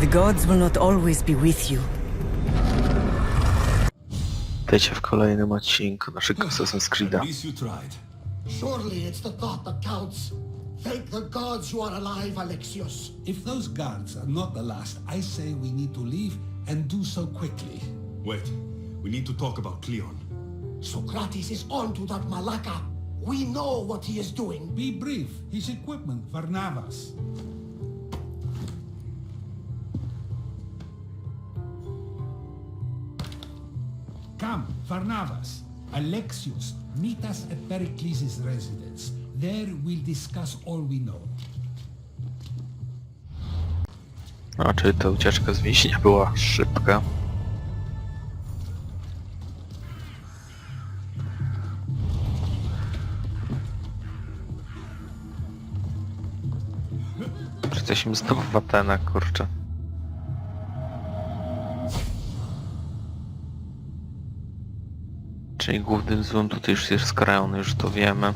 The gods will not always be with you. Witajcie w kolejnym odcinku naszego Assassin's Creed'a. At least you tried. Surely it's the thought that counts. Thank the gods you are alive, Alexios. If those guards are not the last, I say we need to leave and do so quickly. Wait, we need to talk about Cleon. Socrates is on to that Malaka. We know what he is doing. Be brief. His equipment, Varnavas. Come, Varnavas. Alexios, meet us at Pericles' residence. There we'll discuss all we know. A czy ta ucieczka z więzienia była szybka? Czy jesteśmy znowu w Atenach, kurczę? Czyli głównym złym tutaj już jest Kleonie, już to wiemy.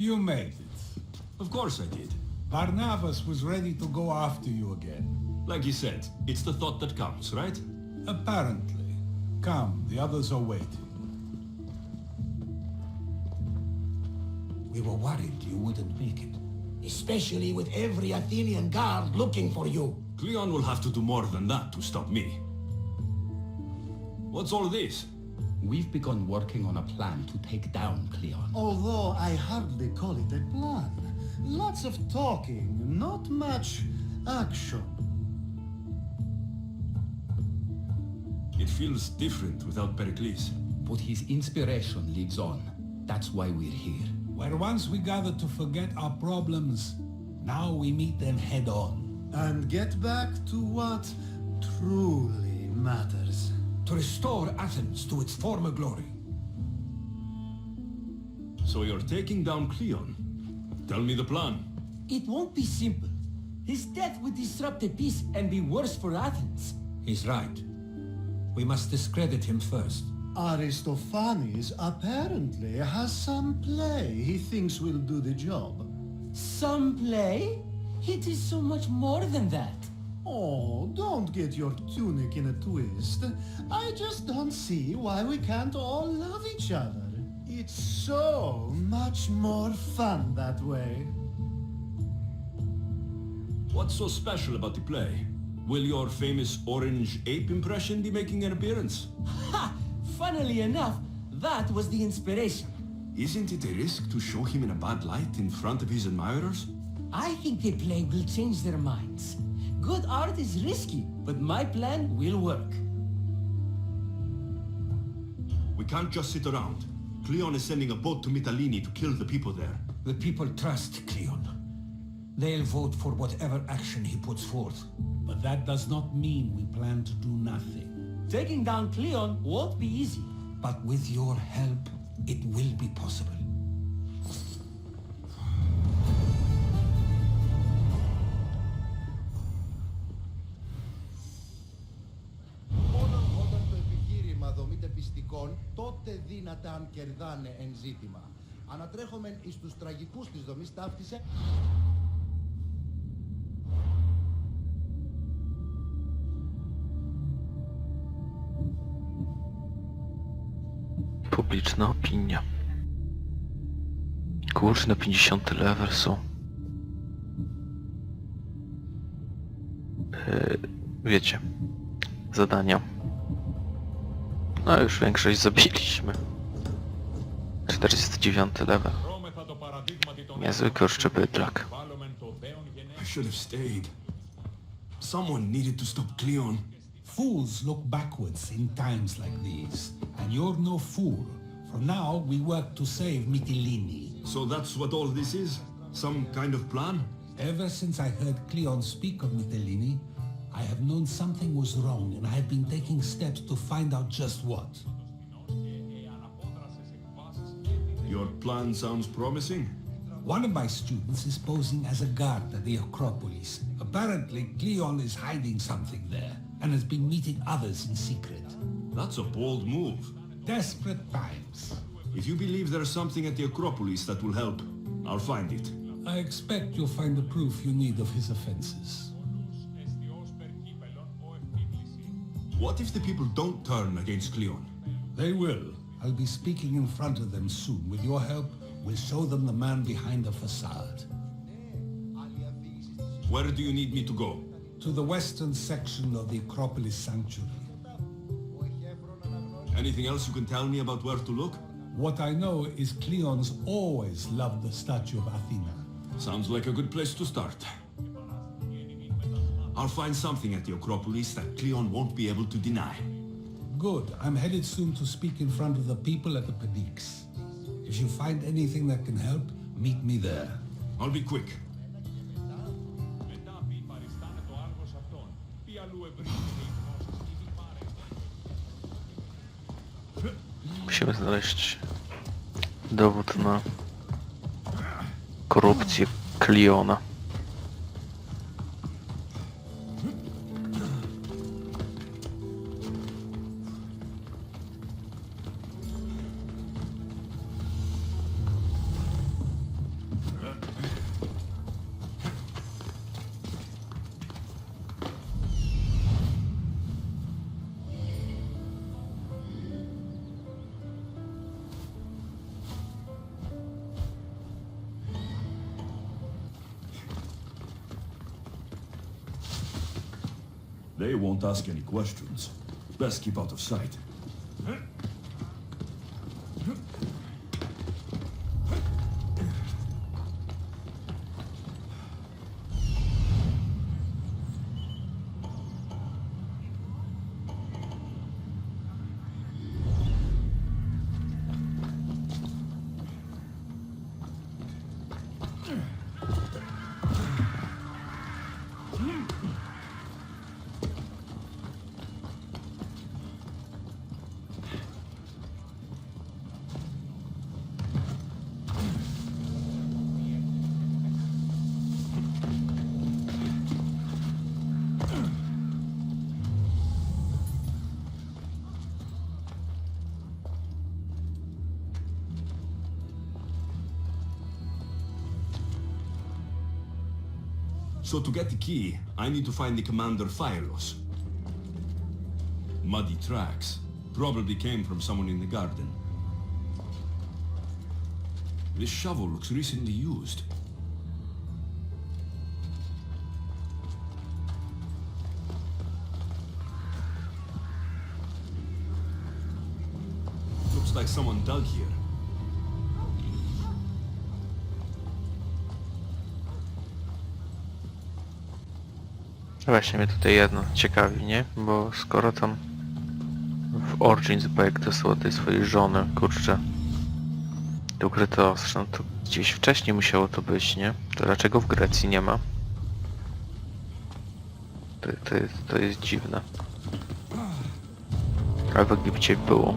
You made it. Of course I did. Varnavas was ready to go after you again. Like you said, it's the thought that counts, right? Apparently. Come, the others are waiting. We were worried you wouldn't make it. Especially with every Athenian guard looking for you. Cleon will have to do more than that to stop me. What's all this? We've begun working on a plan to take down Cleon. Although I hardly call it a plan. Lots of talking, not much action. It feels different without Pericles. But his inspiration lives on. That's why we're here. Where once we gathered to forget our problems, now we meet them head on. And get back to what truly matters. To restore Athens to its former glory. So you're taking down Cleon? Tell me the plan. It won't be simple. His death would disrupt the peace and be worse for Athens. He's right. We must discredit him first. Aristophanes apparently has some play he thinks will do the job. Some play? It is so much more than that. Oh, don't get your tunic in a twist. I just don't see why we can't all love each other. It's so much more fun that way. What's so special about the play? Will your famous orange ape impression be making an appearance? Ha! Funnily enough, that was the inspiration. Isn't it a risk to show him in a bad light in front of his admirers? I think the play will change their minds. Good art is risky, but my plan will work. We can't just sit around. Cleon is sending a boat to Mytilene to kill the people there. The people trust Cleon. They'll vote for whatever action he puts forth. But that does not mean we plan to do nothing. Taking down Cleon won't be easy. But with your help, it will be possible. Όταν το επιχείρημα δομείται πιστικών, τότε δύνατα αν κερδάνε εν ζήτημα. Ανατρέχομεν εις τους τραγικούς της δομής ταύτισε... publiczna opinia. Kurczę, na 50 level są. Wiecie, zadania. No już większość zabiliśmy. 49 level. Niezły kurczę bydlak. I should have stayed. Someone needed to stop Kleon. Fools look backwards in times like these, and you're no fool. From now, we work to save Mytilene. So that's what all this is? Some kind of plan? Ever since I heard Cleon speak of Mytilene, I have known something was wrong, and I have been taking steps to find out just what. Your plan sounds promising. One of my students is posing as a guard at the Acropolis. Apparently, Cleon is hiding something there, and has been meeting others in secret. That's a bold move. Desperate times. If you believe there's something at the Acropolis that will help, I'll find it. I expect you'll find the proof you need of his offenses. What if the people don't turn against Kleon? They will. I'll be speaking in front of them soon. With your help, we'll show them the man behind the facade. Where do you need me to go? To the western section of the Acropolis Sanctuary. Anything else you can tell me about where to look? What I know is Cleon's always loved the statue of Athena. Sounds like a good place to start. I'll find something at the Acropolis that Kleon won't be able to deny. Good. I'm headed soon to speak in front of the people at the Pnyx. If you find anything that can help, meet me there. I'll be quick. Musimy znaleźć dowód na korupcję Kleona. They won't ask any questions. Best keep out of sight. So to get the key, I need to find the commander Phylos. Muddy tracks. Probably came from someone in the garden. This shovel looks recently used. Looks like someone dug here. Właśnie mnie tutaj jedno ciekawi, nie? Bo skoro tam w Origins Bike dostało tej swojej żony, kurczę, to ukryte ostrze, no to gdzieś wcześniej musiało to być, nie? To dlaczego w Grecji nie ma? To jest dziwne. A w Egipcie było.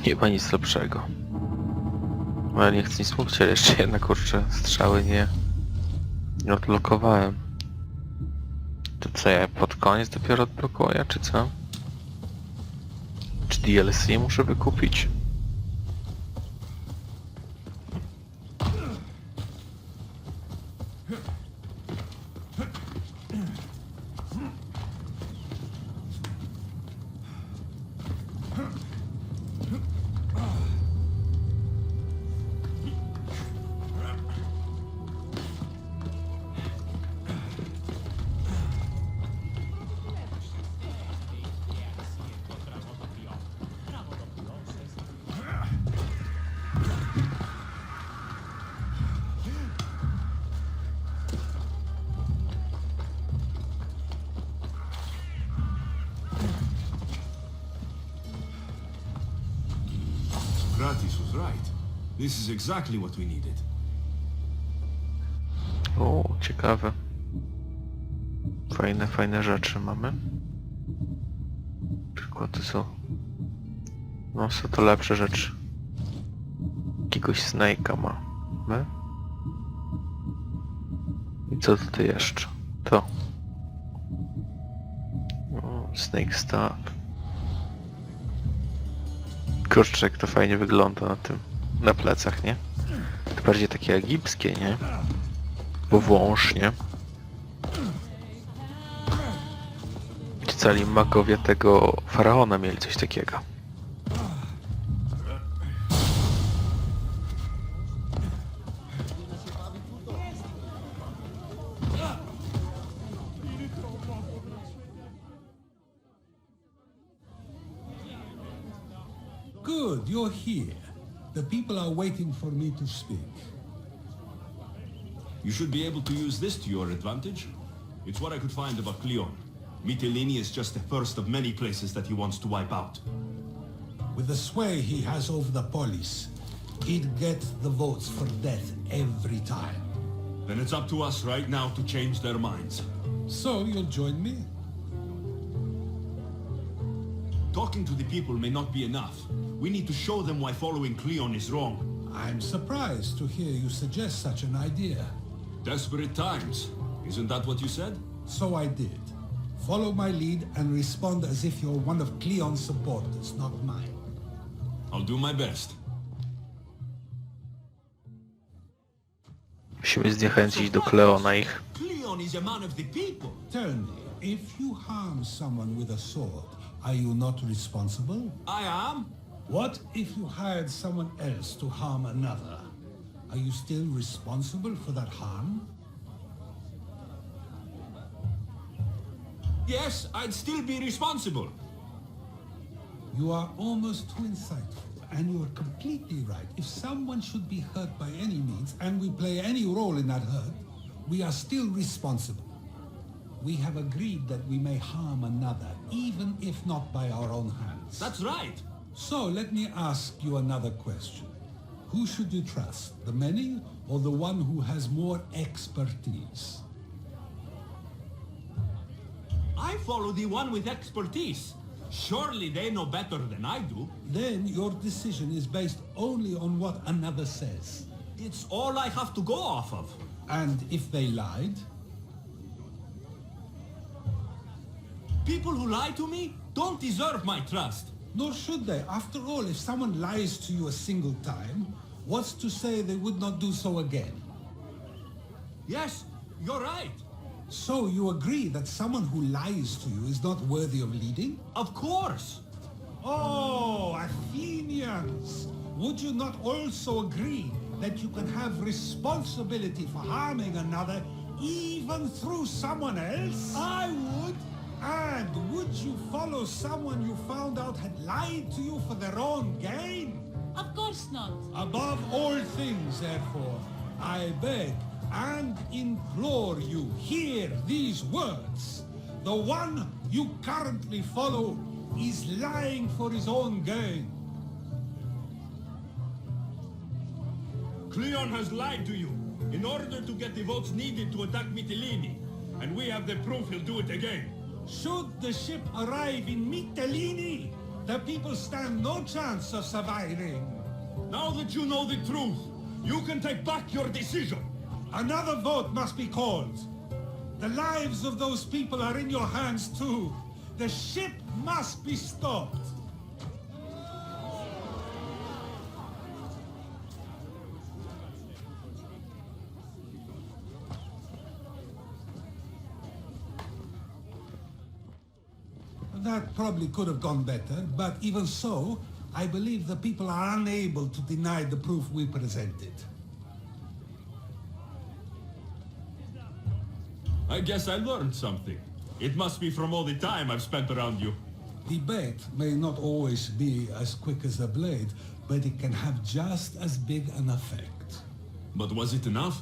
Nie ma nic lepszego. Ale nie chcę nic mówić, ale jeszcze jedna kurczę strzały nie odblokowałem. To co, ja pod koniec dopiero odblokuję, czy co? Czy DLC muszę wykupić? Kratis was right. This is exactly what we needed. O, ciekawe. Fajne rzeczy mamy. Przykłady są... No, są to lepsze rzeczy. Jakiegoś Snake'a mamy. I co tutaj jeszcze? To. O, Snake Staff. Kurczę, jak to fajnie wygląda na tym, na plecach, nie? To bardziej takie egipskie, nie? Bo wąż, nie? Ci cali magowie tego faraona mieli coś takiego. Good, you're here. The people are waiting for me to speak. You should be able to use this to your advantage. It's what I could find about Kleonie. Mytilene is just the first of many places that he wants to wipe out. With the sway he has over the police, he'd get the votes for death every time. Then it's up to us right now to change their minds. So you'll join me? Talking to the people may not be enough. We need to show them why following Kleonie is wrong. I'm surprised to hear you suggest such an idea. Desperate times. Isn't that what you said? So I did. Follow my lead and respond as if you're one of Kleon's supporters, not mine. I'll do my best. Musimy zniechęcić do Kleona ich. Kleonie is a man of the people. Tell me, if you harm someone with a sword, are you not responsible? I am. What if you hired someone else to harm another? Are you still responsible for that harm? Yes, I'd still be responsible. You are almost too insightful, and you are completely right. If someone should be hurt by any means, and we play any role in that hurt, we are still responsible. We have agreed that we may harm another, even if not by our own hands. That's right. So let me ask you another question. Who should you trust, the many or the one who has more expertise? I follow the one with expertise. Surely they know better than I do. Then your decision is based only on what another says. It's all I have to go off of. And if they lied? People who lie to me don't deserve my trust. Nor should they. After all, if someone lies to you a single time, what's to say they would not do so again? Yes, you're right. So you agree that someone who lies to you is not worthy of leading? Of course. Oh, Athenians! Would you not also agree that you can have responsibility for harming another even through someone else? I would. And would you follow someone you found out had lied to you for their own gain? Of course not. Above all things, therefore, I beg and implore you, hear these words. The one you currently follow is lying for his own gain. Kleonie has lied to you in order to get the votes needed to attack Mytilene. And we have the proof he'll do it again. Should the ship arrive in Mytilene, The people stand no chance of surviving. Now that you know the truth, you can take back your decision. Another vote must be called. The lives of those people are in your hands too. The ship must be stopped. That probably could have gone better, but even so, I believe the people are unable to deny the proof we presented. I guess I learned something. It must be from all the time I've spent around you. Debate may not always be as quick as a blade, but it can have just as big an effect. But was it enough?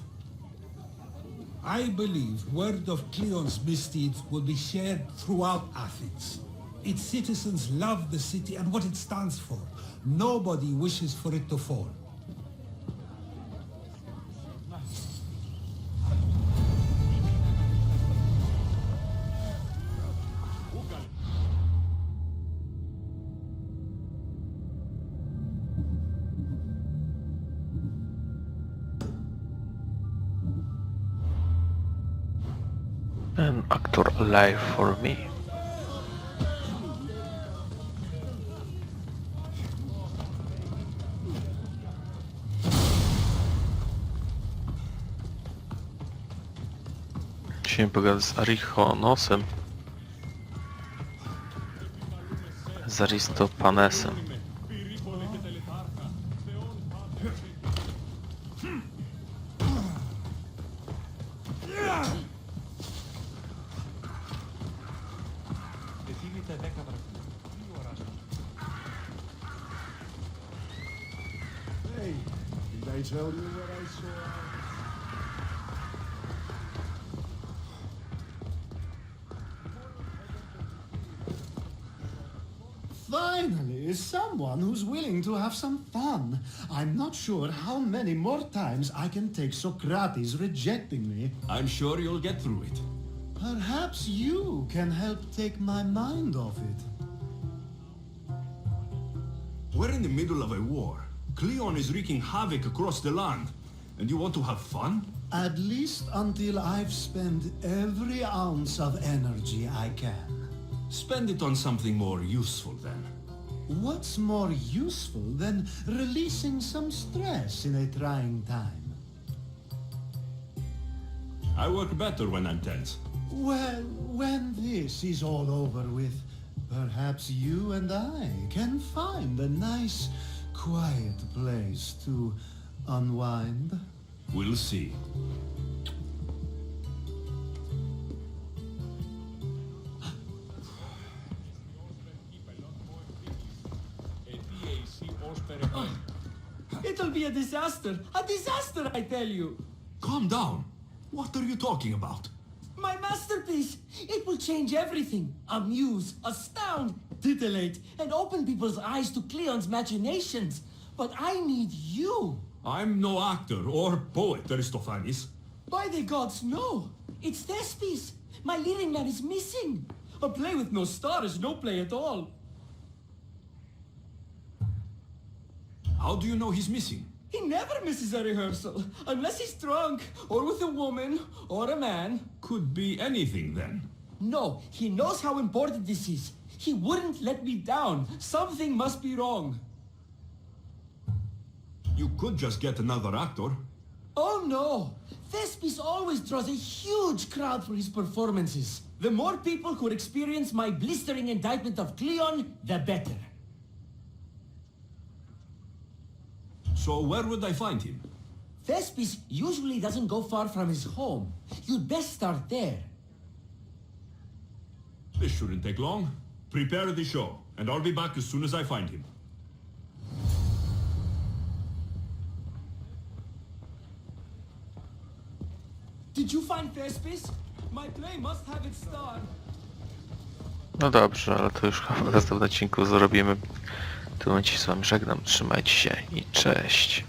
I believe word of Cleon's misdeeds will be shared throughout Athens. Its citizens love the city and what it stands for. Nobody wishes for it to fall. An actor alive for me. Musimy pogadać z Arichonosem. Z Aristopanesem. Hey, did I tell you what I saw? Finally, someone who's willing to have some fun. I'm not sure how many more times I can take Socrates rejecting me. I'm sure you'll get through it. Perhaps you can help take my mind off it. We're in the middle of a war. Cleon is wreaking havoc across the land. And you want to have fun? At least until I've spent every ounce of energy I can. Spend it on something more useful then. What's more useful than releasing some stress in a trying time? I work better when I'm tense. Well, when this is all over with, perhaps you and I can find a nice, quiet place to unwind. We'll see. It'll be a disaster! A disaster, I tell you! Calm down. What are you talking about? My masterpiece! It will change everything. Amuse, astound, titillate, and open people's eyes to Cleon's machinations. But I need you! I'm no actor or poet, Aristophanes. By the gods, no! It's Thespis! My leading man is missing! A play with no star is no play at all. How do you know he's missing? He never misses a rehearsal, unless he's drunk, or with a woman, or a man. Could be anything then. No, he knows how important this is. He wouldn't let me down. Something must be wrong. You could just get another actor. Oh no! Thespis always draws a huge crowd for his performances. The more people who experience my blistering indictment of Cleon, the better. So where would I find him? Thespis usually doesn't go far from his home. You'd best start there. This shouldn't take long. Prepare the show, and I'll be back as soon as I find him. Did you find Thespis? My play must have its star. No dobrze, ale to już chyba w następnym odcinku zrobimy. W tym momencie się z wami żegnam. Trzymajcie się i cześć.